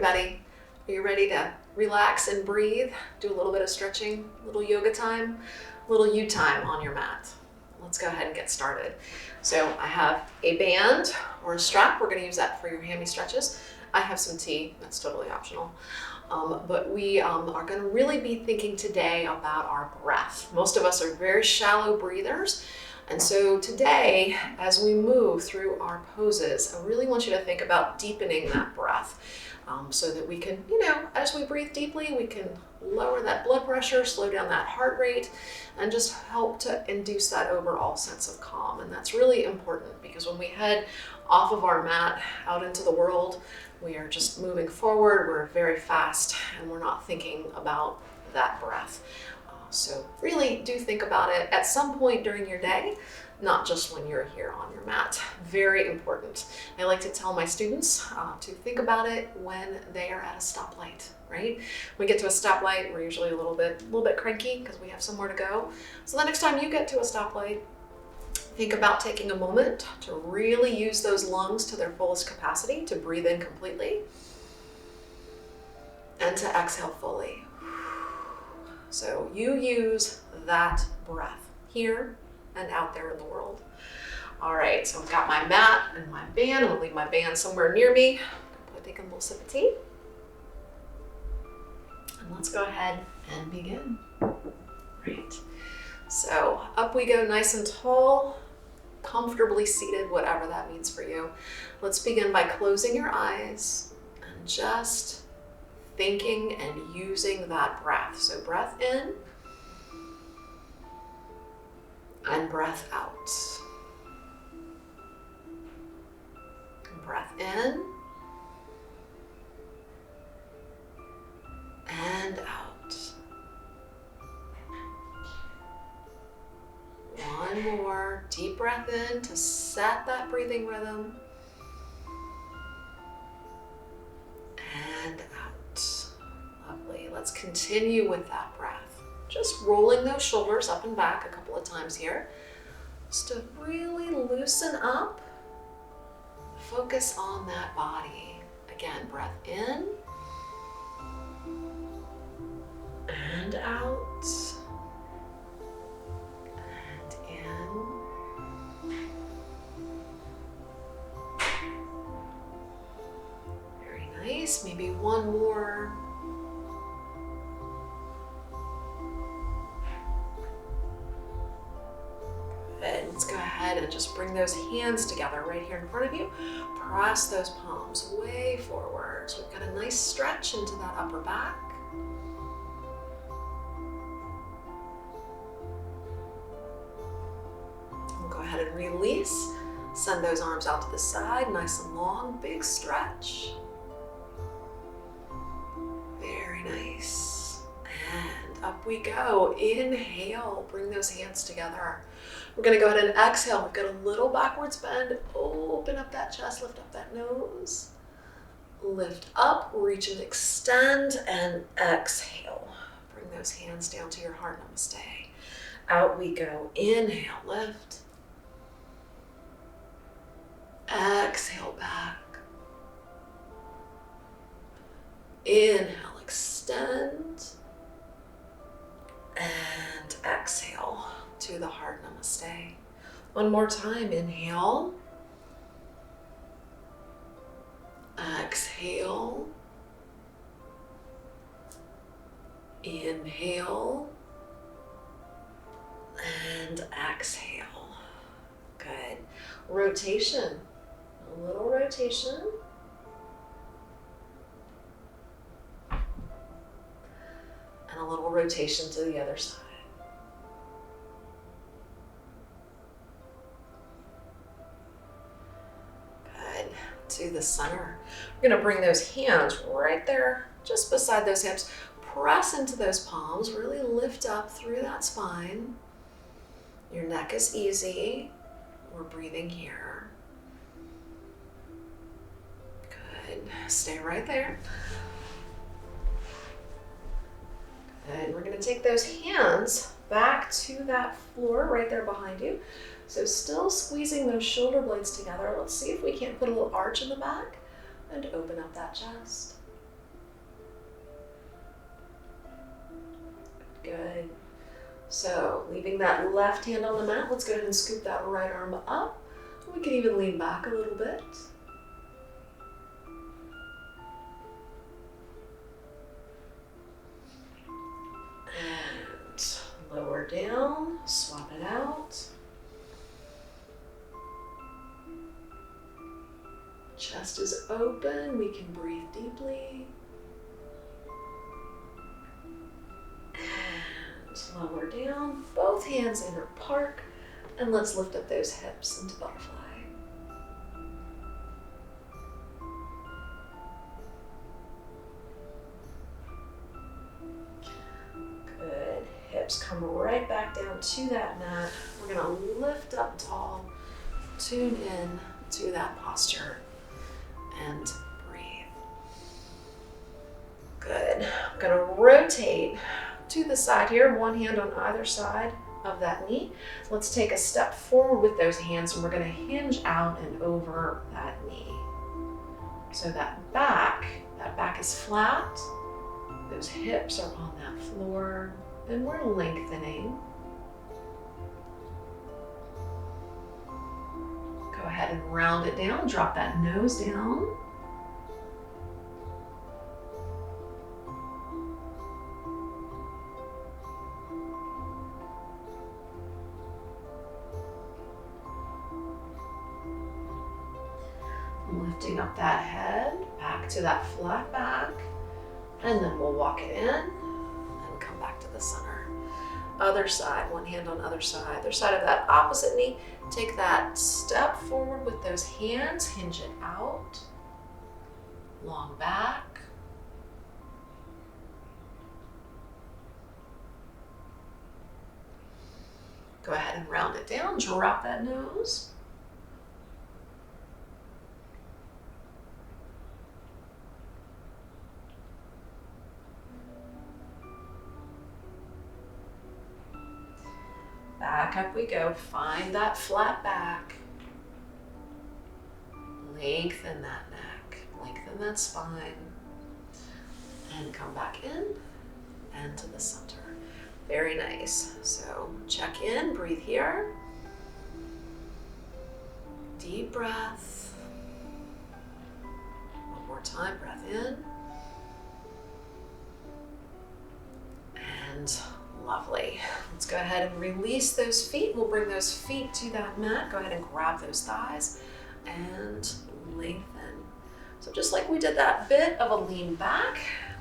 everybody. Are you ready to relax and breathe? Do a little bit of stretching, a little yoga time, a little you time on your mat. Let's go ahead and get started. So I have a band or a strap. We're going to use that for your hammy stretches. I have some tea. That's totally optional. But we are going to really be thinking today about our breath. Most of us are very shallow breathers. And so today, as we move through our poses, I really want you to think about deepening that breath so that we can, as we breathe deeply, we can lower that blood pressure, slow down that heart rate, and just help to induce that overall sense of calm. And that's really important because when we head off of our mat out into the world, we are just moving forward, we're very fast, and we're not thinking about that breath. So really do think about it at some point during your day, not just when you're here on your mat. Very important. I like to tell my students to think about it when they are at a stoplight, right? When we get to a stoplight, we're usually a little bit cranky because we have somewhere to go. So the next time you get to a stoplight, think about taking a moment to really use those lungs to their fullest capacity, to breathe in completely, and to exhale fully. So you use that breath here and out there in the world. All right, so I've got my mat and my band. I'm gonna leave my band somewhere near me. I'm gonna take a little sip of tea. And let's go ahead and begin. Right. So up we go nice and tall, comfortably seated, whatever that means for you. Let's begin by closing your eyes and just thinking and using that breath. So breath in and breath out. Breath in and out. One more deep breath in to set that breathing rhythm. And out. Lovely. Let's continue with that breath. Just rolling those shoulders up and back a couple of times here. Just to really loosen up. Focus on that body. Again, breath in and out. And in. Very nice. Maybe one more. Good. Let's go ahead and just bring those hands together right here in front of you. Press those palms way forward. So we've got a nice stretch into that upper back. We'll go ahead and release. Send those arms out to the side, nice and long, big stretch. Very nice. And up we go. Inhale, bring those hands together. We're gonna go ahead and exhale. We've got a little backwards bend. Open up that chest, lift up that nose. Lift up, reach and extend, and exhale. Bring those hands down to your heart, namaste. Out we go. Inhale, lift. Exhale back. Inhale, extend. And exhale to the heart, namaste. One more time, inhale. Exhale. Inhale. And exhale. Good. Rotation. A little rotation. And a little rotation to the other side. Good. To the center. We're going to bring those hands right there, just beside those hips. Press into those palms. Really lift up through that spine. Your neck is easy. We're breathing here. Good. Stay right there. Good. We're going to take those hands back to that floor right there behind you. So still squeezing those shoulder blades together. Let's see if we can't put a little arch in the back and open up that chest. Good. So leaving that left hand on the mat, let's go ahead and scoop that right arm up. We can even lean back a little bit. And lower down, swap it out. Chest is open, we can breathe deeply. And lower down, both hands inner park, and let's lift up those hips into butterfly. Good, hips come right back down to that mat. We're gonna lift up tall, tune in to that posture, and breathe. Good, I'm gonna rotate to the side here, one hand on either side of that knee. Let's take a step forward with those hands and we're gonna hinge out and over that knee. So that back is flat, those hips are on that floor, and we're lengthening. Go ahead and round it down, drop that nose down. Lifting up that head, back to that flat back, and then we'll walk it in and come back to the center. Other side, one hand on other side of that opposite knee. Take that step forward with those hands, hinge it out, long back. Go ahead and round it down, drop that nose. Back up we go, find that flat back. Lengthen that neck, lengthen that spine. And come back in and to the center. Very nice. So check in, breathe here. Deep breath. One more time, breath in. And lovely. Let's go ahead and release those feet. We'll bring those feet to that mat. Go ahead and grab those thighs and lengthen. So just like we did that bit of a lean back,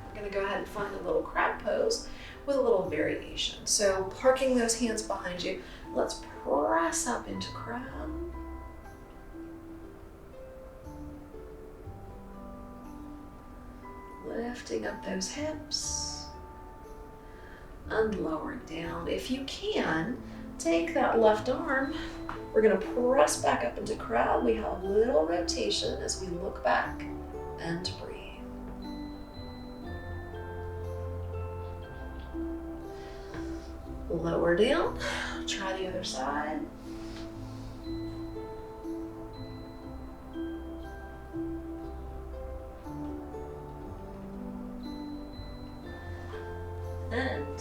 we're gonna go ahead and find a little crab pose with a little variation. So parking those hands behind you, let's press up into crab. Lifting up those hips. And lowering down. If you can, take that left arm. We're gonna press back up into crab. We have a little rotation as we look back and breathe. Lower down, try the other side. And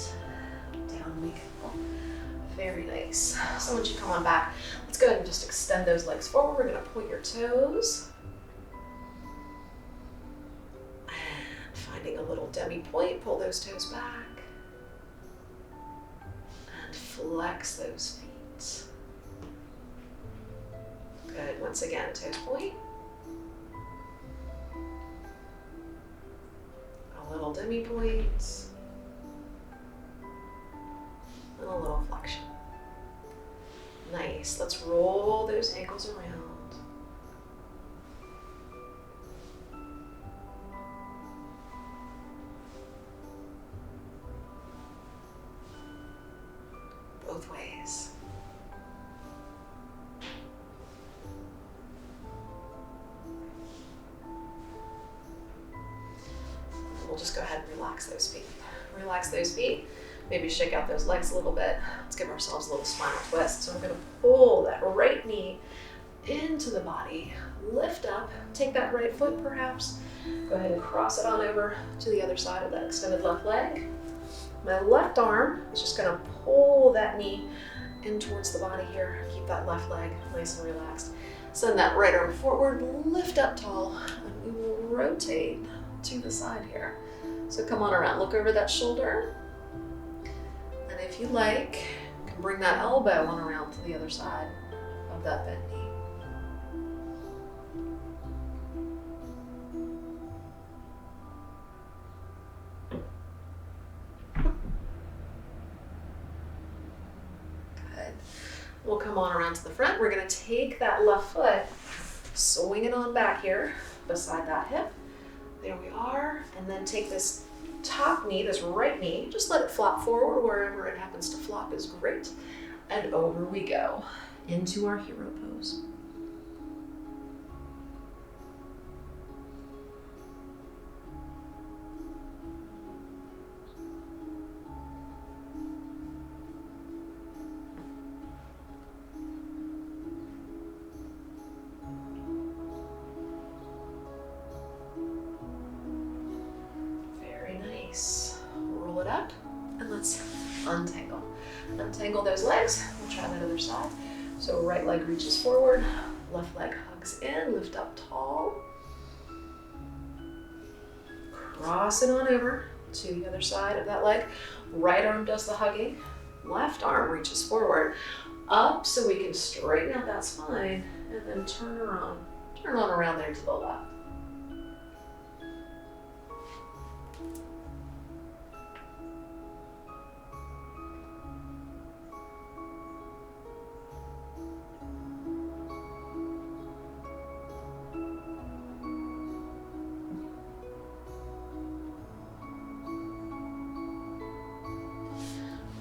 down we go. Very nice. So once you come on back, let's go ahead and just extend those legs forward. We're gonna point your toes. And finding a little demi point, pull those toes back. And flex those feet. Good, once again, toes point. A little demi point. And a little flexion. Nice. Let's roll those ankles around. Both ways. We'll just go ahead and relax those feet. Relax those feet. Maybe shake out those legs a little bit. Let's give ourselves a little spinal twist. So I'm gonna pull that right knee into the body, lift up, take that right foot perhaps, go ahead and cross it on over to the other side of that extended left leg. my left arm is just gonna pull that knee in towards the body here. Keep that left leg nice and relaxed. Send that right arm forward, lift up tall, and we will rotate to the side here. So come on around, look over that shoulder. And if you like, you can bring that elbow on around to the other side of that bent knee. We'll come on around to the front. We're gonna take that left foot, swing it on back here beside that hip. There we are. And then take this top knee, this right knee, just let it flop forward. Wherever it happens to flop is great. And over we go into our hero pose. Roll it up and let's untangle. Untangle those legs. We'll try that other side. So right leg reaches forward, left leg hugs in, lift up tall. Cross it on over to the other side of that leg. Right arm does the hugging, left arm reaches forward, up so we can straighten out that spine and then turn on around there to the left.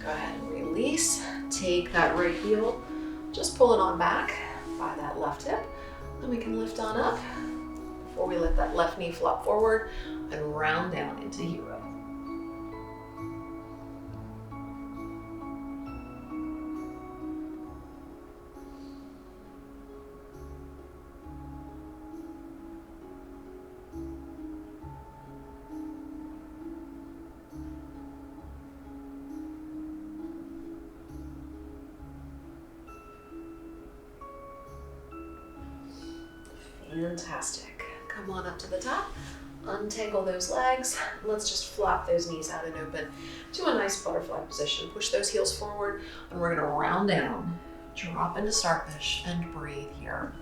Go ahead and release. Take that right heel, just pull it on back by that left hip. Then we can lift on up before we let that left knee flop forward and round down into hero. Fantastic. Come on up to the top, untangle those legs. Let's just flop those knees out and open to a nice butterfly position. Push those heels forward and we're gonna round down, drop into starfish and breathe here.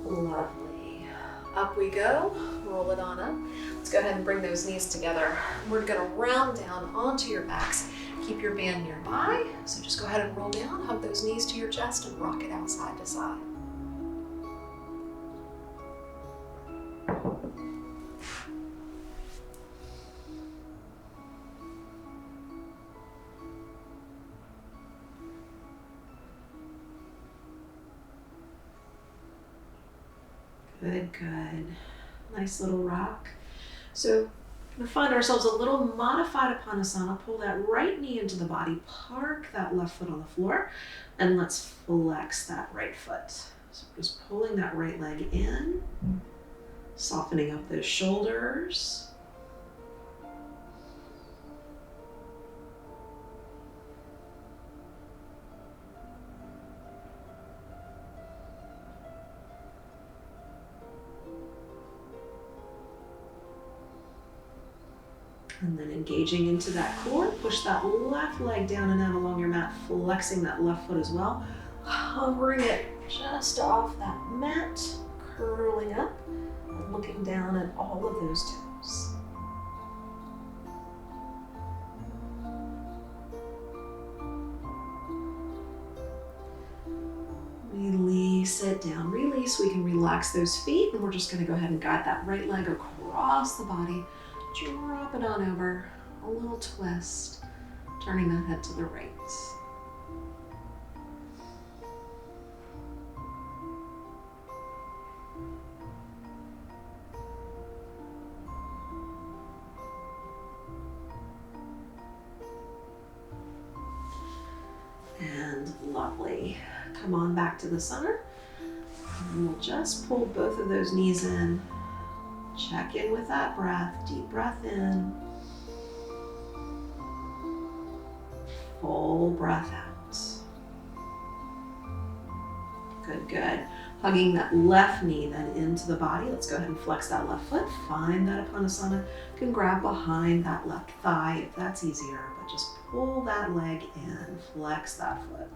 Lovely. Up we go. Roll it on up. Let's go ahead and bring those knees together. We're going to round down onto your backs. Keep your band nearby. So just go ahead and roll down, hug those knees to your chest and rock it out side to side. Good, good. Nice little rock. So we find ourselves a little modified Uttanasana. Pull that right knee into the body, park that left foot on the floor, and let's flex that right foot. So just pulling that right leg in, softening up those shoulders. And then engaging into that core, push that left leg down and out along your mat, flexing that left foot as well. Hovering it just off that mat, curling up and looking down at all of those toes. Release it down, release. We can relax those feet and we're just gonna go ahead and guide that right leg across the body. Drop it on over, a little twist, turning that head to the right. And lovely. Come on back to the center. And we'll just pull both of those knees in. Check in with that breath. Deep breath in. Full breath out. Good, good. Hugging that left knee then into the body. Let's go ahead and flex that left foot. Find that Uttanasana. You can grab behind that left thigh if that's easier, but just pull that leg in. Flex that foot.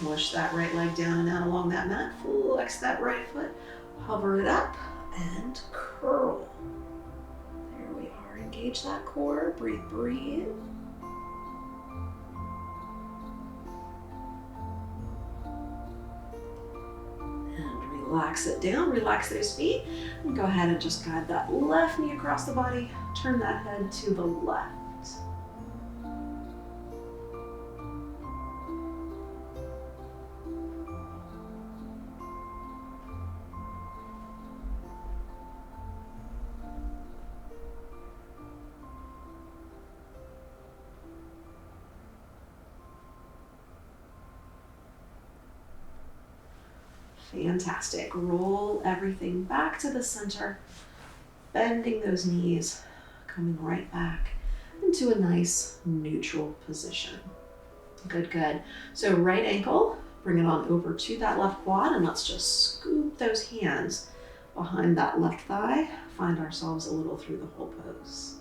Push that right leg down and out along that mat. Flex that right foot. Hover it up and curl. There we are. Engage that core. Breathe, breathe. And relax it down. Relax those feet. And go ahead and just guide that left knee across the body. Turn that head to the left. Fantastic. Roll everything back to the center, bending those knees, coming right back into a nice neutral position. Good, good. So right ankle, bring it on over to that left quad, and let's just scoop those hands behind that left thigh. Find ourselves a little through the whole pose.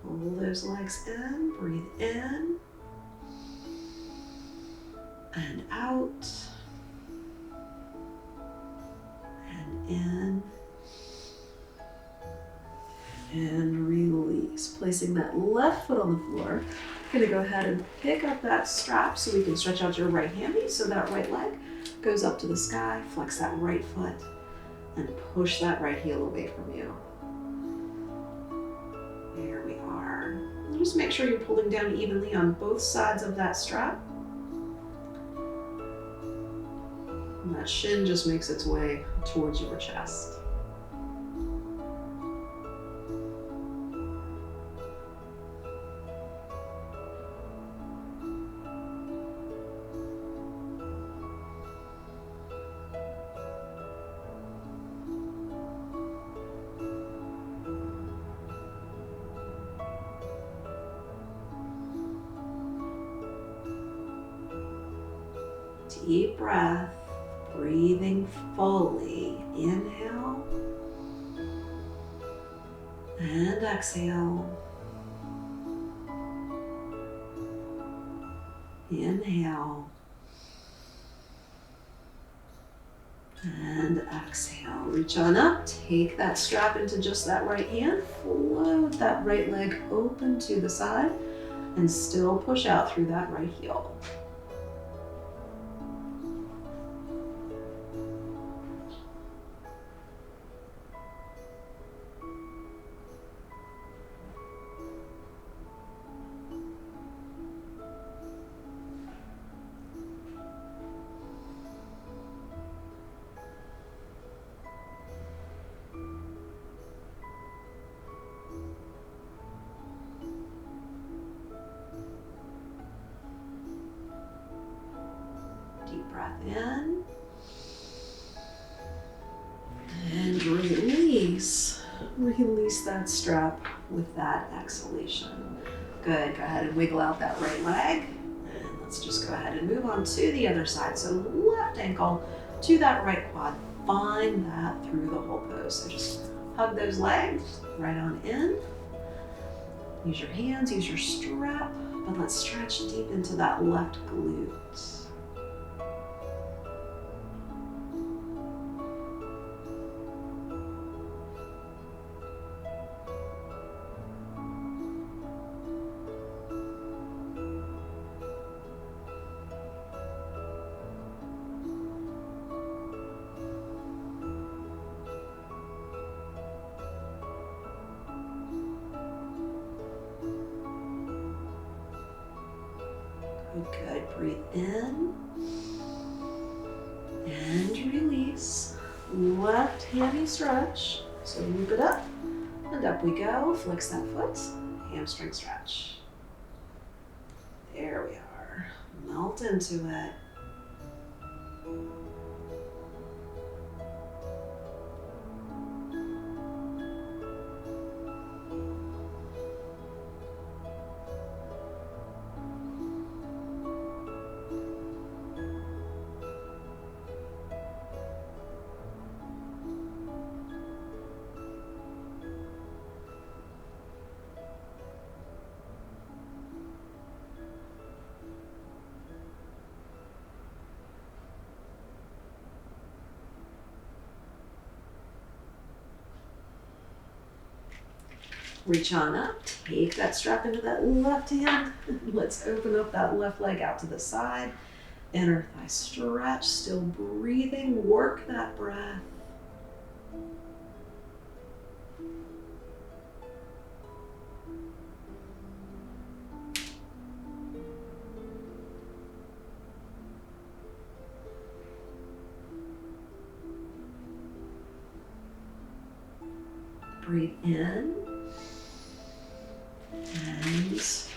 Roll those legs in, breathe in and out and in and release. Placing that left foot on the floor. Gonna go ahead and pick up that strap so we can stretch out your right hammy so that right leg goes up to the sky. Flex that right foot and push that right heel away from you. There we are. Just make sure you're pulling down evenly on both sides of that strap. And that shin just makes its way towards your chest. Deep breath, breathing fully. Inhale and exhale. Inhale and exhale. Reach on up, take that strap into just that right hand, float that right leg open to the side, and still push out through that right heel. Deep breath in and release. Release that strap with that exhalation. Good, go ahead and wiggle out that right leg. And let's just go ahead and move on to the other side. So left ankle to that right quad. Find that through the whole pose. So just hug those legs right on in. Use your hands, use your strap, but let's stretch deep into that left glute. Good. Breathe in and release. Left hammy stretch. So loop it up and up we go. Flex that foot. Hamstring stretch. There we are. Melt into it. Reach on up, take that strap into that left hand. Let's open up that left leg out to the side. Inner thigh stretch, still breathing, work that breath. Breathe in. And release.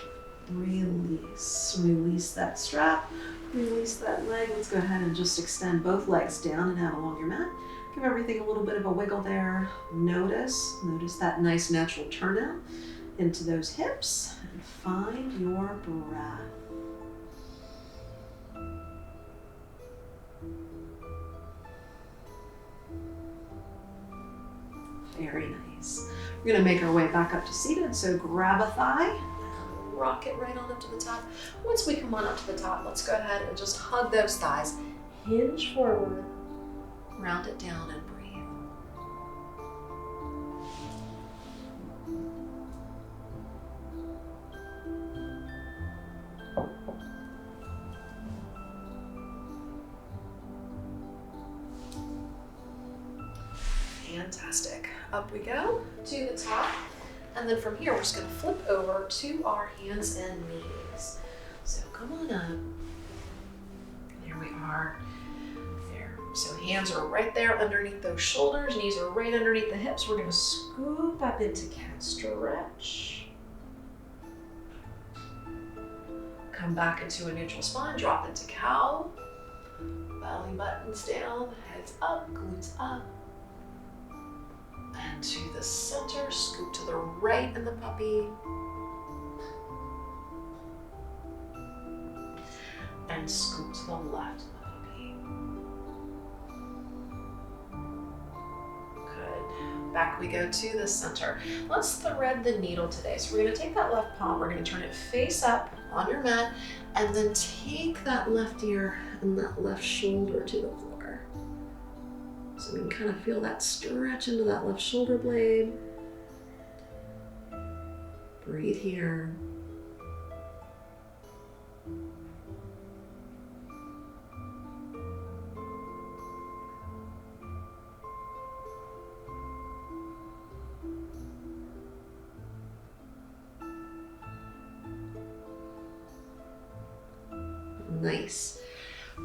Release that strap, release that leg. Let's go ahead and just extend both legs down and out along your mat. Give everything a little bit of a wiggle there. Notice that nice natural turnout into those hips and find your breath. Very nice. We're gonna make our way back up to seated, so grab a thigh, rock it right on up to the top. Once we come on up to the top, let's go ahead and just hug those thighs. Hinge forward, round it down and breathe. Fantastic. Up we go to the top. And then from here, we're just gonna flip over to our hands and knees. So come on up. There we are. There. So hands are right there underneath those shoulders. Knees are right underneath the hips. We're gonna scoop up into cat stretch. Come back into a neutral spine, drop into cow. Belly buttons down, heads up, glutes up. And to the center, scoop to the right in the puppy. And scoop to the left in the puppy. Good. Back we go to the center. Let's thread the needle today. So we're gonna take that left palm, we're gonna turn it face up on your mat, and then take that left ear and that left shoulder to the floor. So we can kind of feel that stretch into that left shoulder blade. Breathe here. Nice.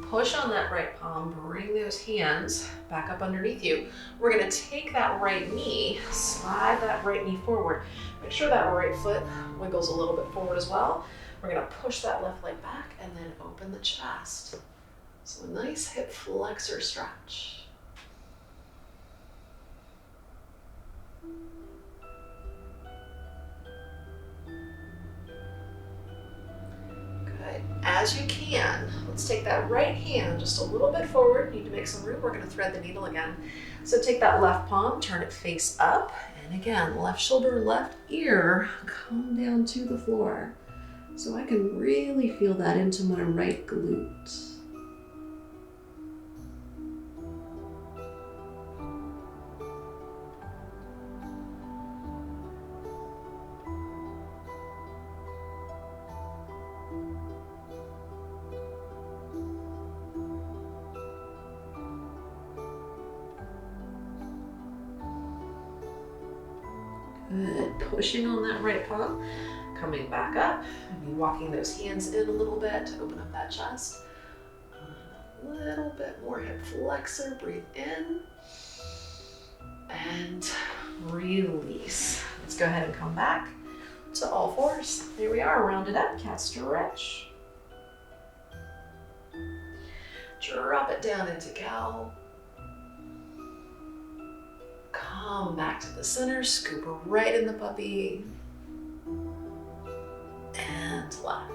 Push on that right palm, bring those hands back up underneath you. We're gonna take that right knee, slide that right knee forward. Make sure that right foot wiggles a little bit forward as well. We're gonna push that left leg back and then open the chest. So a nice hip flexor stretch. As you can, let's take that right hand just a little bit forward. Need to make some room. We're going to thread the needle again. So take that left palm, turn it face up, and again, left shoulder, left ear, come down to the floor. So I can really feel that into my right glute. Good. Pushing on that right palm. Coming back up, maybe walking those hands in a little bit to open up that chest. A little bit more hip flexor, breathe in and release. Let's go ahead and come back to all fours. There we are, rounded up, cat stretch. Drop it down into cow. Come back to the center, scoop right in the puppy. And left.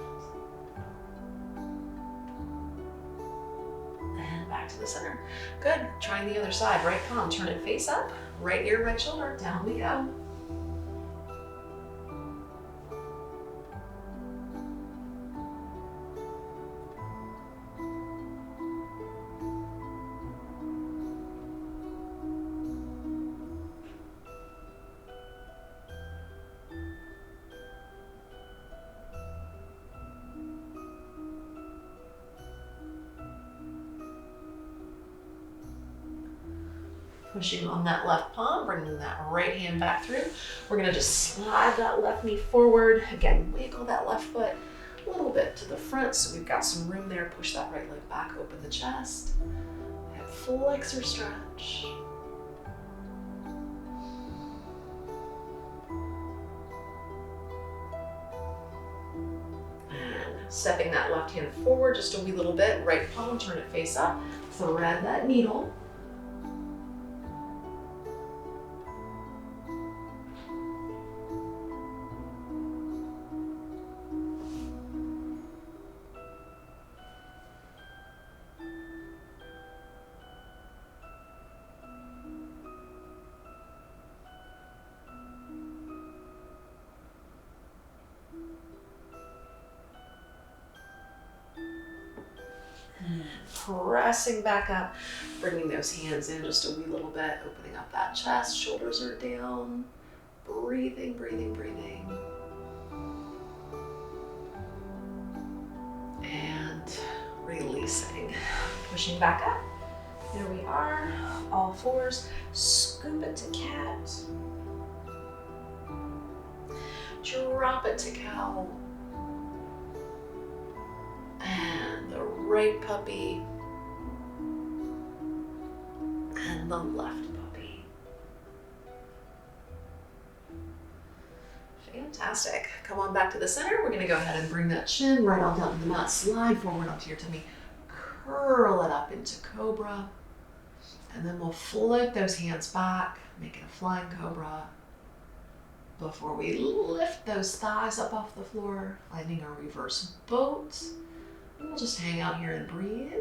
And back to the center. Good. Trying the other side. Right palm, turn it face up. Right ear, right shoulder. Down we go. Pushing on that left palm, bringing that right hand back through. We're gonna just slide that left knee forward. Again, wiggle that left foot a little bit to the front so we've got some room there. Push that right leg back, open the chest. Hip flexor stretch. And stepping that left hand forward just a wee little bit. Right palm, turn it face up. Thread that needle. Pressing back up, bringing those hands in just a wee little bit, opening up that chest, shoulders are down, breathing, breathing, breathing. And releasing, pushing back up. There we are, all fours, scoop it to cat. Drop it to cow. And the right puppy. And the left puppy. Fantastic. Come on back to the center. We're gonna go ahead and bring that chin right on down to the mat. Slide forward onto your tummy. Curl it up into cobra. And then we'll flip those hands back, make it a flying cobra. Before we lift those thighs up off the floor, finding our reverse boat. And we'll just hang out here and breathe.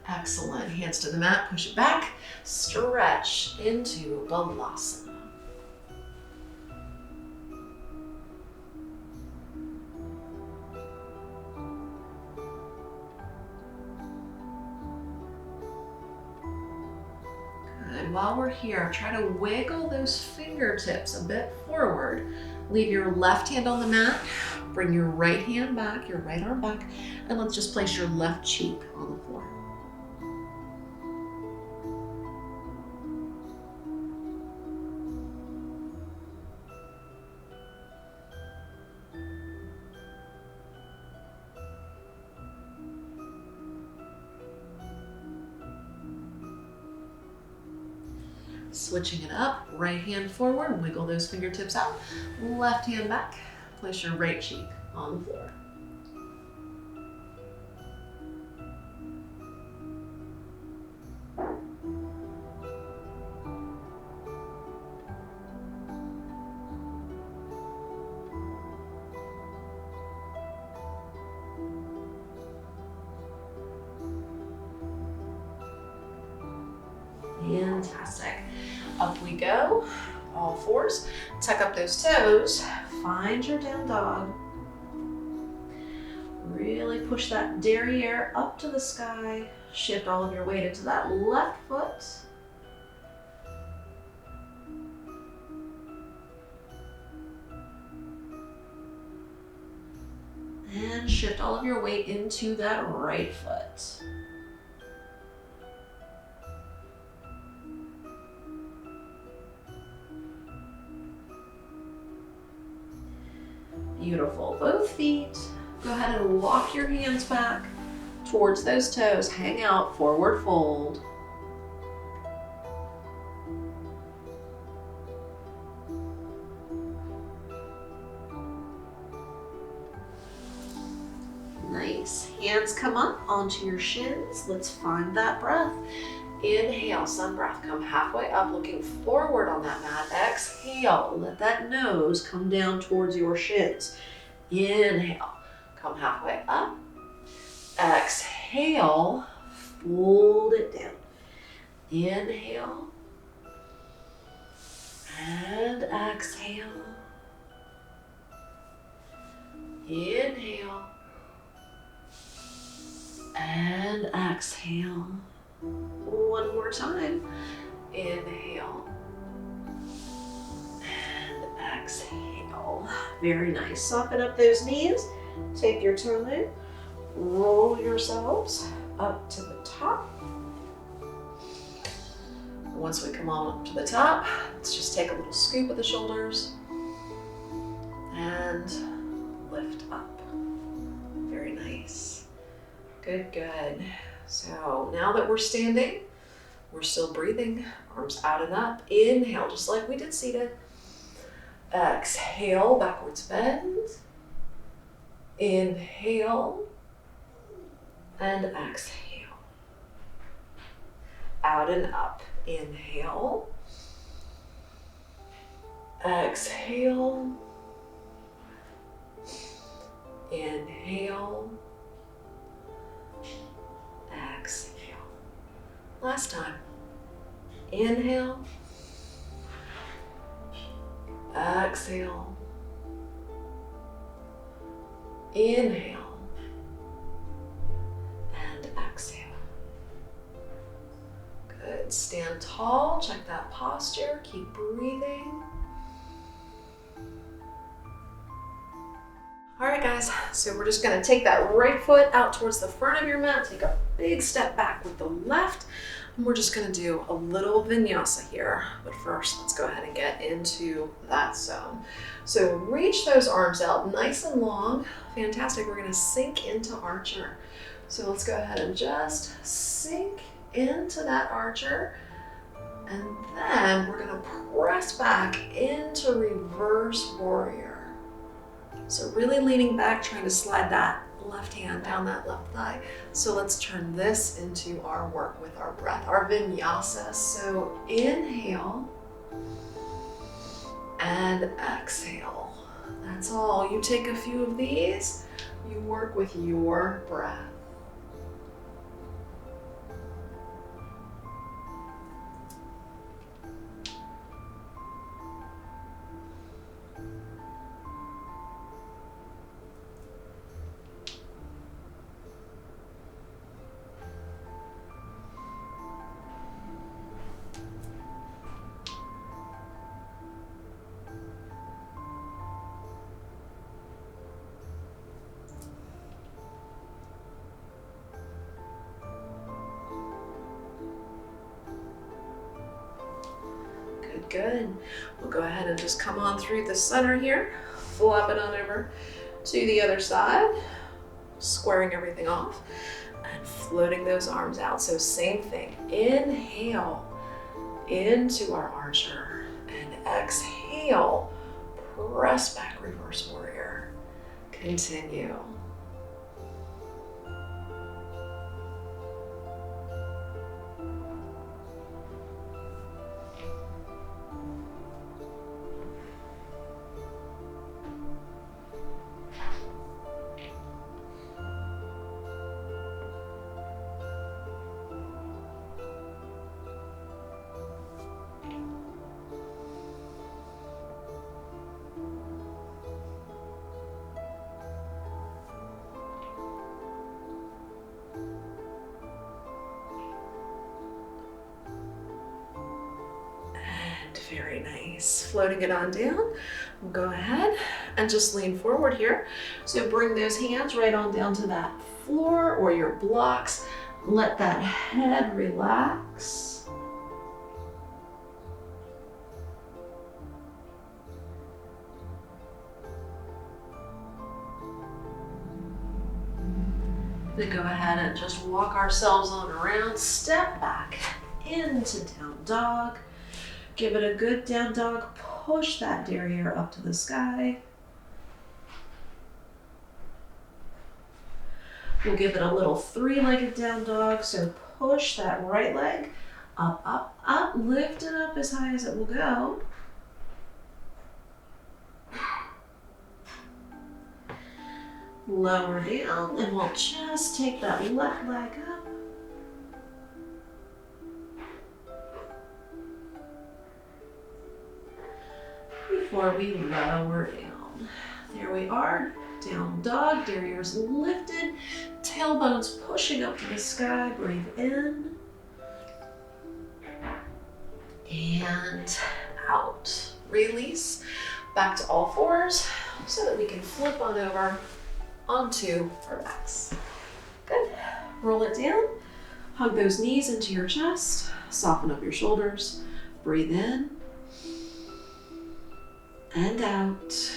Excellent. Hands to the mat, push it back, stretch into Balasana. Good. While we're here, try to wiggle those fingertips a bit forward. Leave your left hand on the mat, bring your right hand back, your right arm back, and let's just place your left cheek on the floor. Switching it up, right hand forward, wiggle those fingertips out, left hand back, place your right cheek on the floor. Fantastic. Up we go, all fours. Tuck up those toes, find your down dog. Really push that derriere up to the sky. Shift all of your weight into that left foot. And shift all of your weight into that right foot. Beautiful. Both feet. Go ahead and walk your hands back towards those toes. Hang out, forward fold. Nice. Hands come up onto your shins. Let's find that breath. Inhale, sun breath. Come halfway up, looking forward on that mat. Exhale. Let that nose come down towards your shins. Inhale. Come halfway up. Exhale. Fold it down. Inhale. And exhale. Inhale. And exhale. One more time. Inhale. And exhale. Very nice. Soften up those knees. Take your time. Roll yourselves up to the top. Once we come on up to the top, let's just take a little scoop of the shoulders and lift up. Very nice. Good, good. So now that we're standing, we're still breathing, arms out and up. Inhale, just like we did seated. Exhale, backwards bend. Inhale and exhale. Out and up. Inhale. Exhale. Inhale. Exhale. Last time. Inhale. Exhale. Inhale. And exhale. Good. Stand tall. Check that posture. Keep breathing. All right, guys, so we're just gonna take that right foot out towards the front of your mat, take a big step back with the left, and we're just gonna do a little vinyasa here. But first, let's go ahead and get into that zone. So reach those arms out nice and long. Fantastic, we're gonna sink into archer. So let's go ahead and just sink into that archer. And then we're gonna press back into reverse warrior. So really leaning back, trying to slide that left hand down that left thigh. So let's turn this into our work with our breath, our vinyasa. So inhale and exhale. That's all. You take a few of these, you work with your breath. Good. We'll go ahead and just come on through the center here, flop it on over to the other side, squaring everything off and floating those arms out. So same thing, inhale into our archer and exhale, press back, reverse warrior. Continue. Very nice. Floating it on down. We'll go ahead and just lean forward here. So bring those hands right on down to that floor or your blocks. Let that head relax. Then go ahead and just walk ourselves on around, step back into down dog. Give it a good down dog, push that derriere up to the sky. We'll give it a little three-legged down dog, so push that right leg up, up, up, lift it up as high as it will go. Lower down, and we'll just take that left leg up. Before we lower down. There we are, down dog, derriere's lifted, tailbone's pushing up to the sky, breathe in. And out. Release, back to all fours so that we can flip on over onto our backs. Good. Roll it down. Hug those knees into your chest. Soften up your shoulders. Breathe in and out.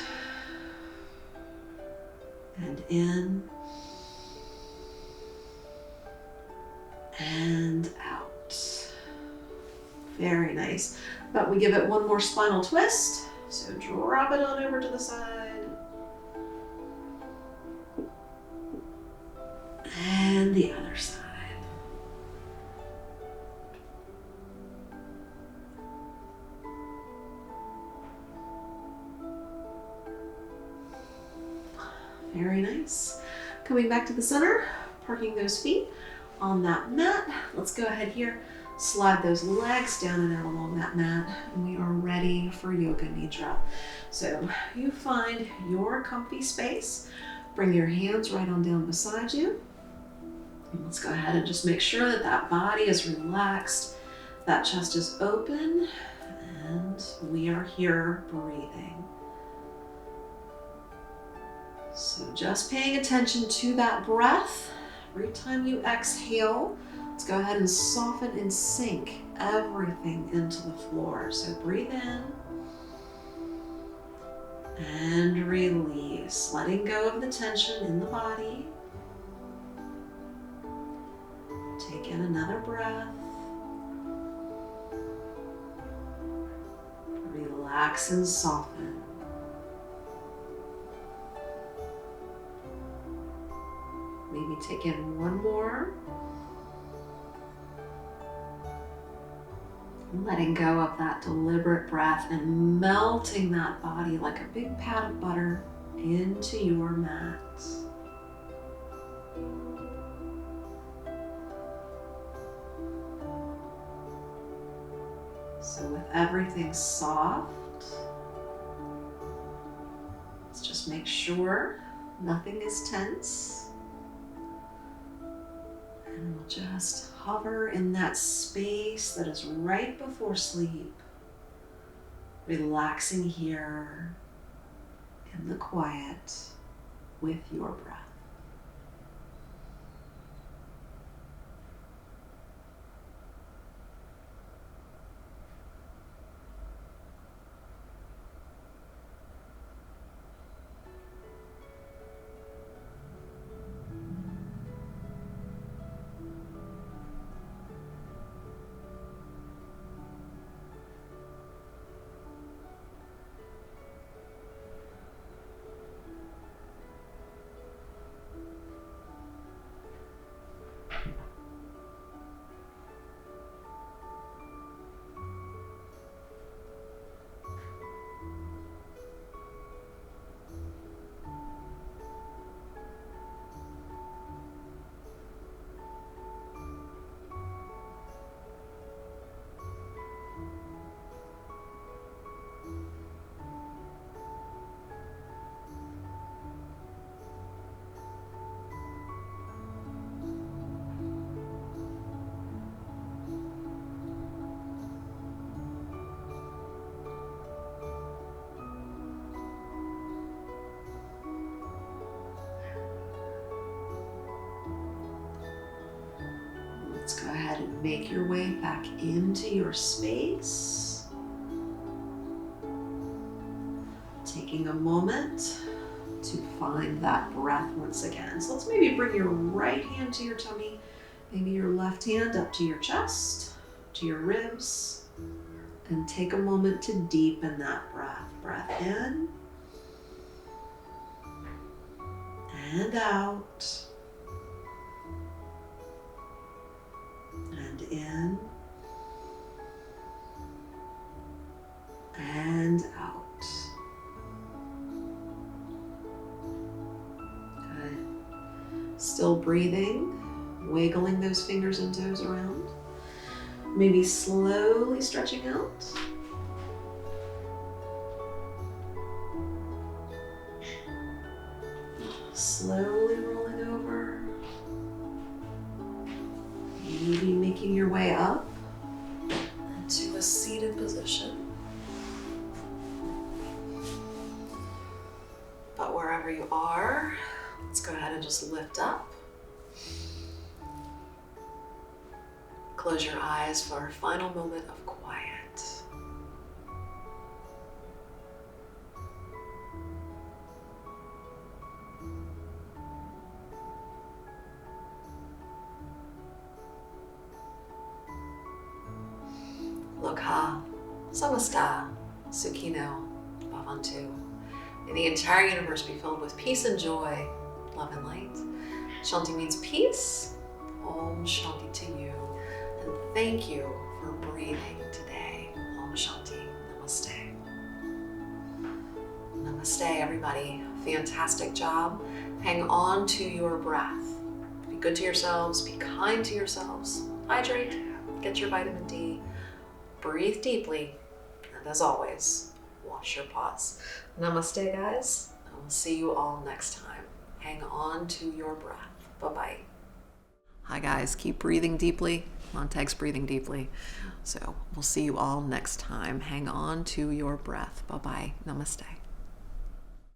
And in and out. Very nice. But we give it one more spinal twist. So drop it on over to the side. And the other side. Very nice. Coming back to the center, parking those feet on that mat. Let's go ahead here, slide those legs down and out along that mat, and we are ready for Yoga Nidra. So you find your comfy space, bring your hands right on down beside you. And let's go ahead and just make sure that that body is relaxed, that chest is open, and we are here breathing. So just paying attention to that breath. Every time you exhale, let's go ahead and soften and sink everything into the floor. So breathe in and release, letting go of the tension in the body. Take in another breath. Relax and soften. Maybe take in one more. Letting go of that deliberate breath and melting that body like a big pat of butter into your mat. So with everything soft, let's just make sure nothing is tense. And we'll just hover in that space that is right before sleep, relaxing here in the quiet with your breath. Let's go ahead and make your way back into your space. Taking a moment to find that breath once again. So let's maybe bring your right hand to your tummy, maybe your left hand up to your chest, to your ribs, and take a moment to deepen that breath. Breath in and out, and in and out. Good. Still breathing, wiggling those fingers and toes around. Maybe slowly stretching out. Slowly rolling over. Maybe making your way up into a seated position. But wherever you are, let's go ahead and just lift up. Close your eyes for our final moment of quiet. Lokha, Samasta, Sukhino, Bhavantu. May the entire universe be filled with peace and joy, love and light. Shanti means peace. Om Shanti to you. And thank you for breathing today. Om Shanti. Namaste. Namaste, everybody. Fantastic job. Hang on to your breath. Be good to yourselves. Be kind to yourselves. Hydrate. Get your vitamin D. Breathe deeply. And as always, wash your paws. Namaste, guys. And we'll see you all next time. Hang on to your breath. Bye-bye. Hi, guys. Keep breathing deeply. Montag's breathing deeply. So we'll see you all next time. Hang on to your breath. Bye-bye. Namaste.